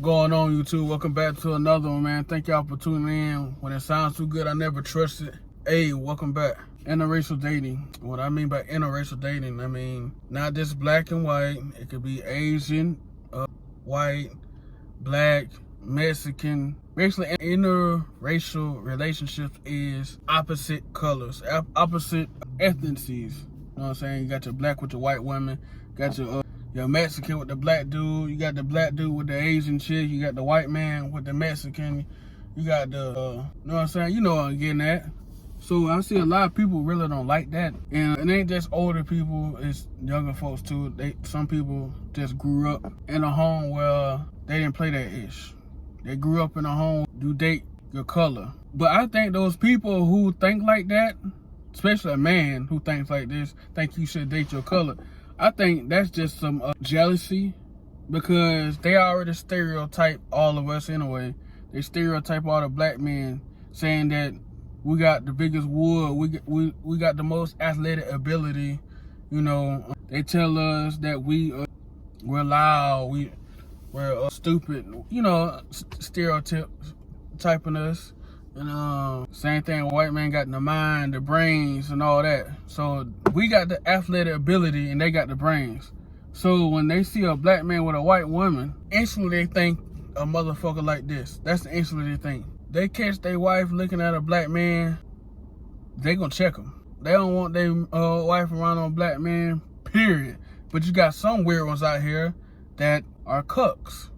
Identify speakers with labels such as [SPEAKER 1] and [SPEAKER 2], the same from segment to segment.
[SPEAKER 1] going on, YouTube? Welcome back to another one, man. Thank y'all for tuning in. When it sounds too good, I never trust it. Hey, welcome back. Interracial dating. What I mean by interracial dating, I mean not just black and white. It could be Asian, white, black, Mexican. Basically, interracial relationships is opposite colors, opposite ethnicities. You know what I'm saying? You got your black with your white women, got your Mexican with the black dude, you got the black dude with the Asian chick, you got the white man with the Mexican, you got the, you know what I'm saying? You know what I'm getting at. So I see a lot of people really don't like that. And it ain't just older people, it's younger folks too. Some people just grew up in a home where they didn't play that ish. They grew up in a home, you date your color. But I think those people who think like that, especially a man who thinks like this, think you should date your color. I think that's just some jealousy, because they already stereotype all of us anyway. They stereotype all the black men, saying that we got the biggest wood, we got the most athletic ability. You know, they tell us that we're loud, we're stupid. You know, stereotyping us. And same thing, white man got the mind, the brains, and all that. So we got the athletic ability and they got the brains. So when they see a black man with a white woman, instantly they think a motherfucker like this. That's the instantly they think. They catch their wife looking at a black man, they gonna check him. They don't want their wife around on a black man, period. But you got some weird ones out here that are cucks.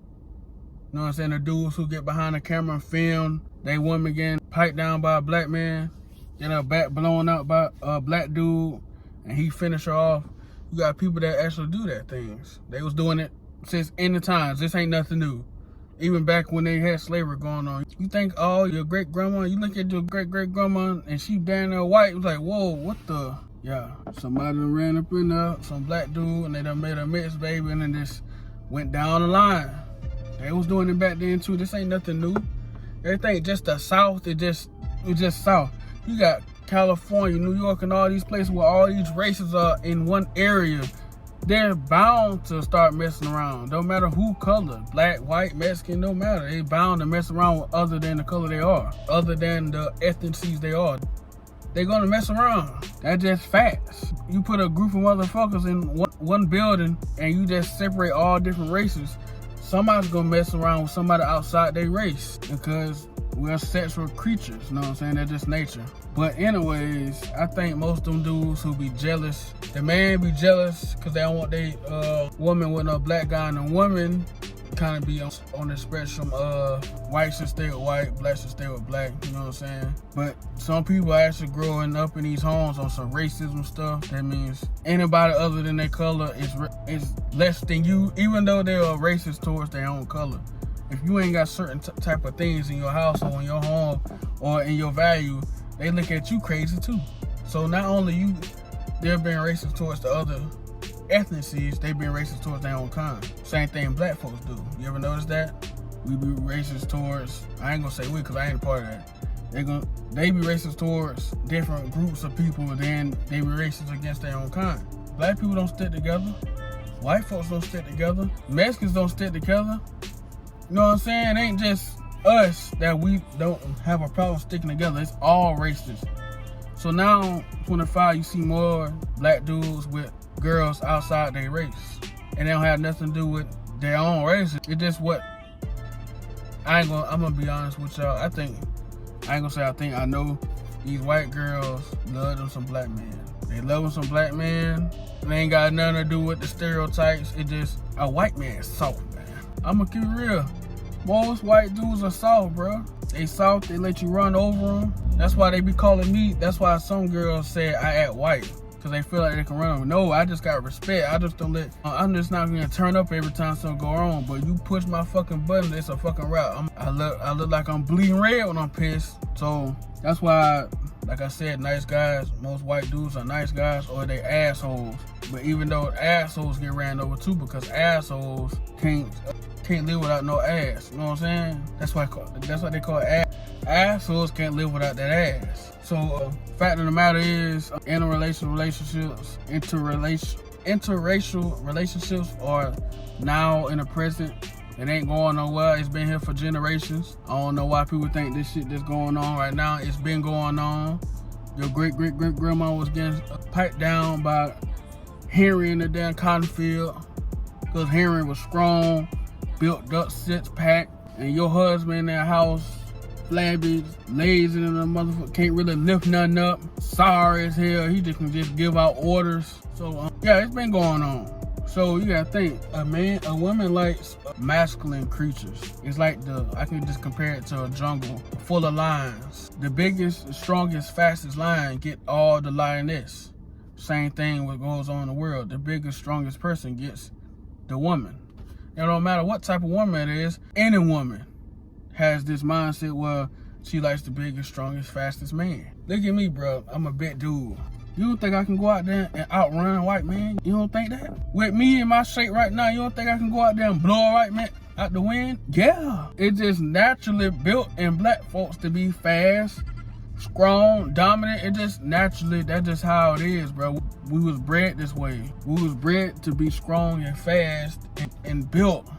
[SPEAKER 1] You know what I'm saying? The dudes who get behind the camera and film they woman getting piped down by a black man, get her back blown out by a black dude, and he finish her off. You got people that actually do that things. They was doing it since any times. This ain't nothing new. Even back when they had slavery going on. You think, oh, your great grandma, you look at your great grandma and she down there white, it was like, whoa, what the? Yeah, somebody done ran up in there, some black dude, and they done made a mixed baby, and then just went down the line. They was doing it back then too. This ain't nothing new. Everything just the South, it's just South. You got California, New York, and all these places where all these races are in one area. They're bound to start messing around. Don't matter who color, black, white, Mexican, no matter. They bound to mess around with other than the color they are, other than the ethnicities they are. They're gonna mess around. That's just facts. You put a group of motherfuckers in one building and you just separate all different races, somebody's gonna mess around with somebody outside their race, because we're sexual creatures, you know what I'm saying? That's just nature. But anyways, I think most of them dudes who be jealous, the man be jealous because they don't want their woman with no black guy, and the woman kind of be on the spectrum of white should stay with white, black should stay with black, you know what I'm saying? But some people are actually growing up in these homes on some racism stuff. That means anybody other than their color is less than you, even though they are racist towards their own color. If you ain't got certain type of things in your house or in your home or in your value, they look at you crazy too. So not only they're being racist towards the other ethnicities, they being racist towards their own kind. Same thing black folks do. You ever notice that? We be racist towards, I ain't gonna say we because I ain't a part of that. They be racist towards different groups of people, and then they be racist against their own kind. Black people don't stick together. White folks don't stick together. Mexicans don't stick together. You know what I'm saying? It ain't just us that we don't have a problem sticking together. It's all races. So now, 25, you see more black dudes with girls outside their race, and they don't have nothing to do with their own race. It's just what I'm gonna be honest with y'all. I know these white girls love them some black men. They love them some black men. It ain't got nothing to do with the stereotypes. It just a white man is soft, man. I'm gonna keep it real. Most white dudes are soft, bro. They soft. They let you run over them. That's why they be calling me. That's why some girls say I act white, because they feel like they can run over. No, I just got respect. I just don't let. I'm just not gonna turn up every time something go wrong. But you push my fucking button, it's a fucking route. I look like I'm bleeding red when I'm pissed. So that's why, like I said, nice guys. Most white dudes are nice guys, or they assholes. But even though assholes get ran over too, because assholes can't live without no ass. You know what I'm saying? That's why they call it ass. Assholes can't live without that ass. So fact of the matter is, interracial relationships are now in the present It ain't going nowhere. It's been here for generations. I don't know why people think this shit that's going on right now. It's been going on. Your great-great-great-grandma was getting piped down by Henry in the damn cotton field because Henry was strong, built up, six-pack, and your husband in that house, flabby, lazy, and the motherfucker can't really lift nothing up. Sorry as hell. He just can just give out orders. So, yeah, it's been going on. So you gotta think, a woman likes masculine creatures. It's like I can just compare it to a jungle full of lions. The biggest, strongest, fastest lion get all the lioness. Same thing what goes on in the world. The biggest, strongest person gets the woman. It don't matter what type of woman it is, any woman has this mindset where she likes the biggest, strongest, fastest man. Look at me, bro. I'm a big dude. You don't think I can go out there and outrun a white man? You don't think that? With me in my shape right now, you don't think I can go out there and blow a white man out the wind? Yeah. It's just naturally built in black folks to be fast, strong, dominant. It just naturally, that's just how it is, bro. We was bred this way. We was bred to be strong and fast and built.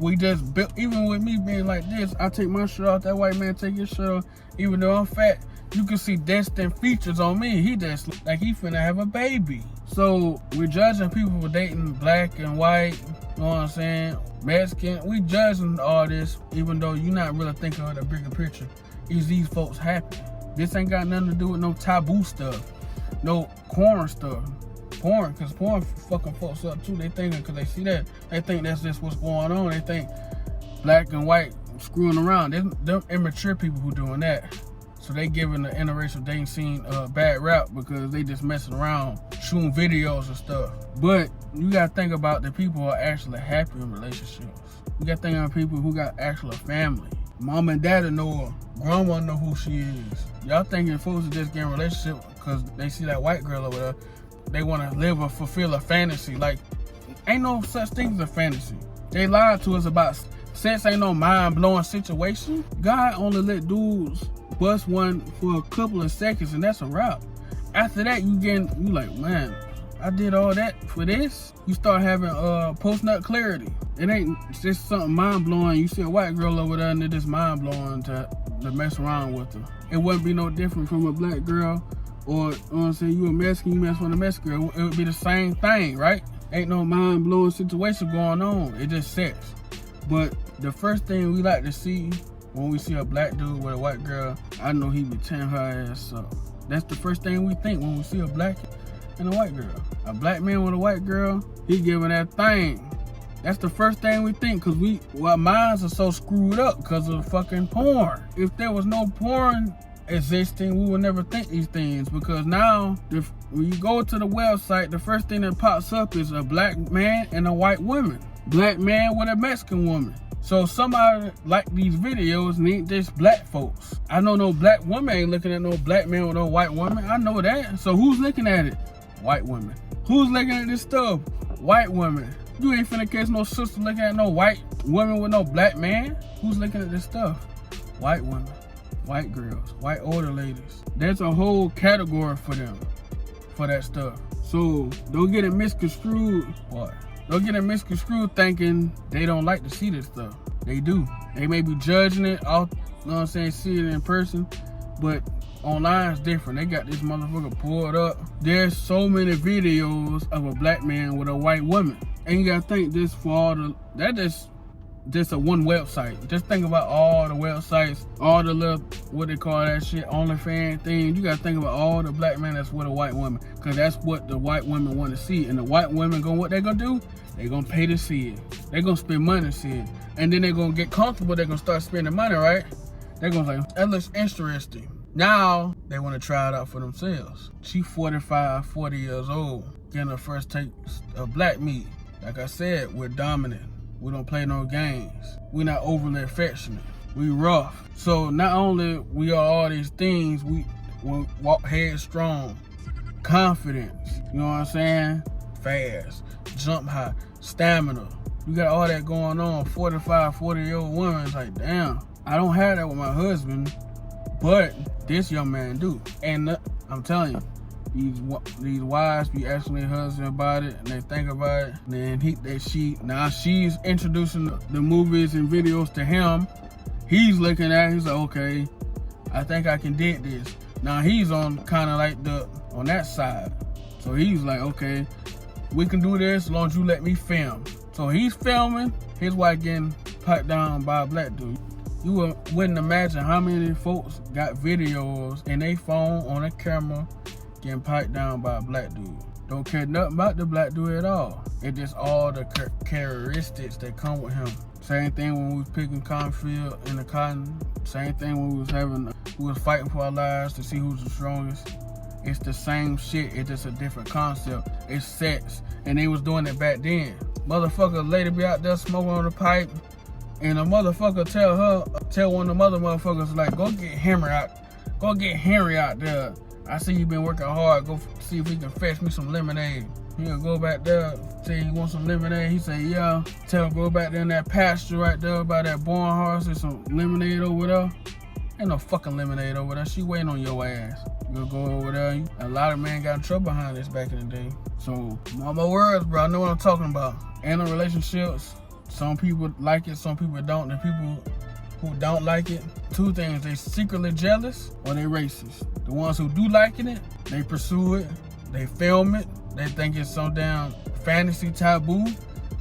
[SPEAKER 1] We just built, even with me being like this, I take my shirt off, that white man take his shirt off, even though I'm fat. You can see destined features on me. He just like he finna have a baby. So we're judging people for dating black and white, you know what I'm saying? Mexican. We judging all this, even though you're not really thinking of the bigger picture. Is these folks happy? This ain't got nothing to do with no taboo stuff, no porn stuff. Porn, because porn fucking folks up too. They thinking, because they see that, they think that's just what's going on. They think black and white screwing around. Them immature people who doing that. So they giving the interracial dating scene a bad rap because they just messing around, shooting videos and stuff. But you gotta think about the people who are actually happy in relationships. You gotta think about people who got actual family. Mom and dad know her, grandma know who she is. Y'all thinking folks are just getting a relationship because they see that white girl over there. They wanna live or fulfill a fantasy. Like, ain't no such thing as a fantasy. They lied to us about sex ain't no mind-blowing situation. God only let dudes bust one for a couple of seconds and that's a wrap. After that, you like, man, I did all that for this? You start having post-nut clarity. It ain't just something mind-blowing. You see a white girl over there and it just mind-blowing to mess around with her. It wouldn't be no different from a black girl or, you know what I'm saying, you a Mexican, you mess with a Mexican girl. It would be the same thing, right? Ain't no mind-blowing situation going on. It just sex. But the first thing we like to see when we see a black dude with a white girl, I know he be tearing her ass up. That's the first thing we think when we see a black and a white girl. A black man with a white girl, he giving that thing. That's the first thing we think because our minds are so screwed up because of fucking porn. If there was no porn existing, we would never think these things because now, when you go to the website, the first thing that pops up is a black man and a white woman. Black man with a Mexican woman. So somebody like these videos need this black folks. I know no black woman ain't looking at no black man with no white woman. I know that. So who's looking at it? White women. Who's looking at this stuff? White women. You ain't finna catch no sister looking at no white woman with no black man. Who's looking at this stuff? White women. White girls. White older ladies. There's a whole category for them. For that stuff. So don't get it misconstrued. What? Don't get it misconstrued thinking they don't like to see this stuff. They do. They may be judging it off, you know what I'm saying, see it in person, but online it's different. They got this motherfucker pulled up. There's so many videos of a black man with a white woman. And you gotta think this for all just a one website. Just think about all the websites, all the little, what they call that shit, OnlyFans thing. You gotta think about all the black men that's with a white woman, because that's what the white women want to see. And the white women what they gonna do? They gonna pay to see it. They gonna spend money to see it. And then they gonna get comfortable. They gonna start spending money, right? They gonna say, that looks interesting. Now they want to try it out for themselves. She 45, 40 years old, getting her first taste of black meat. Like I said, we're dominant. We don't play no games. We're not overly affectionate. We rough. So not only we are all these things, we walk headstrong, confidence, you know what I'm saying? Fast, jump high, stamina. You got all that going on. 45, 40-year-old woman is like, damn, I don't have that with my husband, but this young man do. And I'm telling you, these wives be asking their husband about it, and they think about it, and then now she's introducing the movies and videos to him. He's looking at it, he's like, okay, I think I can dig this. Now he's on kind of like on that side. So he's like, okay, we can do this as long as you let me film. So he's filming, his wife getting piped down by a black dude. You wouldn't imagine how many folks got videos in their phone on a camera getting piped down by a black dude. Don't care nothing about the black dude at all. It's just all the characteristics that come with him. Same thing when we was picking cornfield in the cotton. Same thing when we was fighting for our lives to see who's the strongest. It's the same shit, it's just a different concept. It's sex, and they was doing it back then. Motherfucker lady be out there smoking on the pipe, and a motherfucker tell one of the other motherfuckers, like, go get Henry out there. I see you been working hard, go see if he can fetch me some lemonade. He'll go back there, say he wants some lemonade. He say, yeah. Tell him go back there in that pasture right there by that barn horse. There's some lemonade over there. Ain't no fucking lemonade over there. She waiting on your ass. You'll go over there. A lot of men got in trouble behind this back in the day. So, all my words, bro, I know what I'm talking about. In relationships, some people like it, some people don't. The people who don't like it, two things: they secretly jealous or they racist. The ones who do liking it, they pursue it, they film it, they think it's some damn fantasy taboo.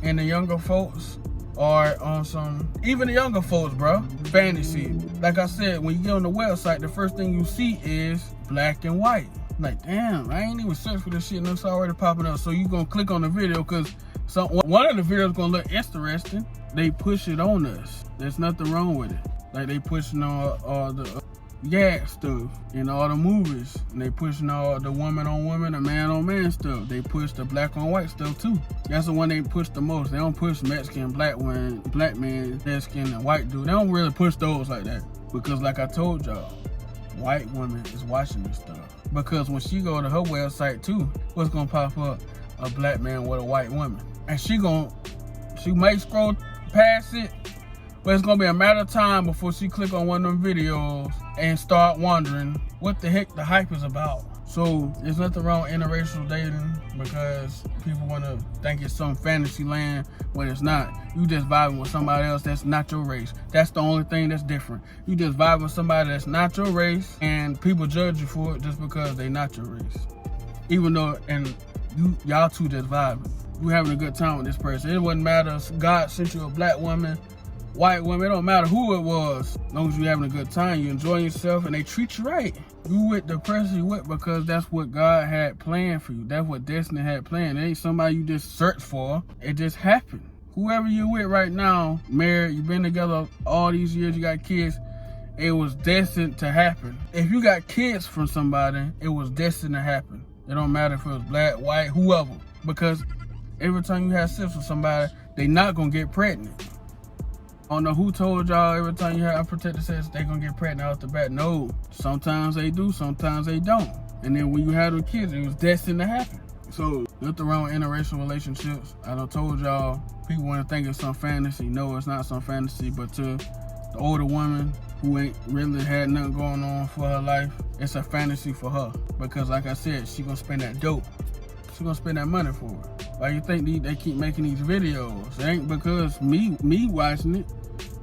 [SPEAKER 1] And the younger folks are on some, even the younger folks, bro, fantasy. Like I said, when you get on the website, the first thing you see is black and white. Like, damn, I ain't even search for this shit and it's already popping up. So you gonna click on the video because one of the videos gonna look interesting. They push it on us. There's nothing wrong with it. Like, they pushing all the stuff in all the movies, and they pushing all the woman on woman and man on man stuff. They push the black on white stuff too. That's the one they push the most. They don't push Mexican, black man, Mexican, and white dude. They don't really push those like that because, like I told y'all, white women is watching this stuff. Because when she go to her website too, what's gonna pop up? A black man with a white woman, and she might scroll past it, but it's gonna be a matter of time before she click on one of them videos and start wondering what the heck the hype is about. So there's nothing wrong with interracial dating because people wanna think it's some fantasy land when it's not. You just vibing with somebody else that's not your race. That's the only thing that's different. You just vibing with somebody that's not your race, and people judge you for it just because they not your race. Even though, and y'all two just vibing. You having a good time with this person. It wouldn't matter if God sent you a black woman, white woman, it don't matter who it was. As long as you having a good time, you enjoying yourself, and they treat you right. You with the person you with because that's what God had planned for you. That's what destiny had planned. It ain't somebody you just search for. It just happened. Whoever you with right now, married, you've been together all these years, you got kids, it was destined to happen. If you got kids from somebody, it was destined to happen. It don't matter if it was black, white, whoever. Because every time you have sex with somebody, they not gonna get pregnant. I don't know who told y'all every time you have unprotected sex, they gonna get pregnant out the bat. No, sometimes they do, sometimes they don't. And then when you have them kids, it was destined to happen. So, nothing wrong with interracial relationships. I done told y'all, people wanna think it's some fantasy. No, it's not some fantasy, but to the older woman who ain't really had nothing going on for her life, it's a fantasy for her. Because like I said, she gonna spend that dope. She gonna spend that money for it. Why you think they keep making these videos? It ain't because me watching it.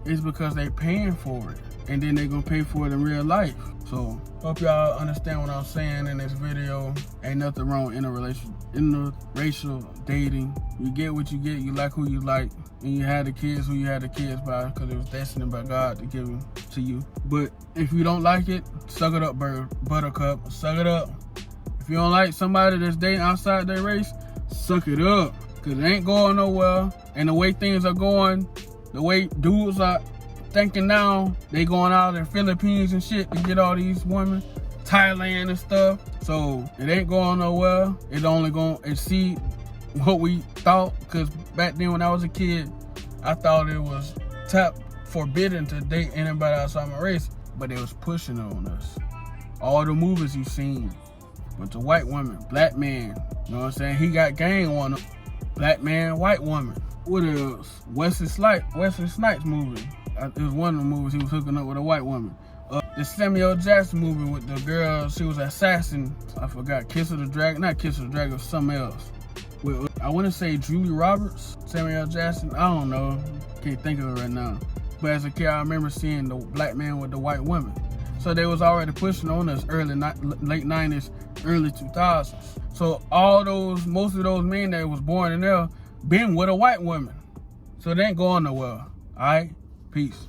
[SPEAKER 1] It's because they paying for it. And then they gonna pay for it in real life. So, hope y'all understand what I'm saying in this video. Ain't nothing wrong with interracial dating. You get what you get, you like who you like. And you had the kids who you had the kids by, because it was destined by God to give them to you. But if you don't like it, suck it up, buttercup. Suck it up. If you don't like somebody that's dating outside their race, suck it up. Because it ain't going nowhere. And the way things are going, the way dudes are thinking now, they going out in Philippines and shit to get all these women, Thailand and stuff. So it ain't going nowhere. It only going to exceed what we thought. Because back then when I was a kid, I thought it was forbidden to date anybody outside my race. But they was pushing on us. All the movies you seen. But the white woman, black man, you know what I'm saying? He got gang on him. Black man, white woman. What else? Wesley Snipes movie. It was one of the movies he was hooking up with a white woman. The Samuel Jackson movie with the girl, she was an assassin. I forgot, Kiss of the Dragon, not Kiss of the Dragon, it was something else. With, I want to say Julie Roberts, Samuel Jackson, I don't know, can't think of it right now. But as a kid, I remember seeing the black man with the white woman. So they was already pushing on us late 90s, early 2000s. So most of those men that was born in there been with a white woman. So they ain't going nowhere, all right? Peace.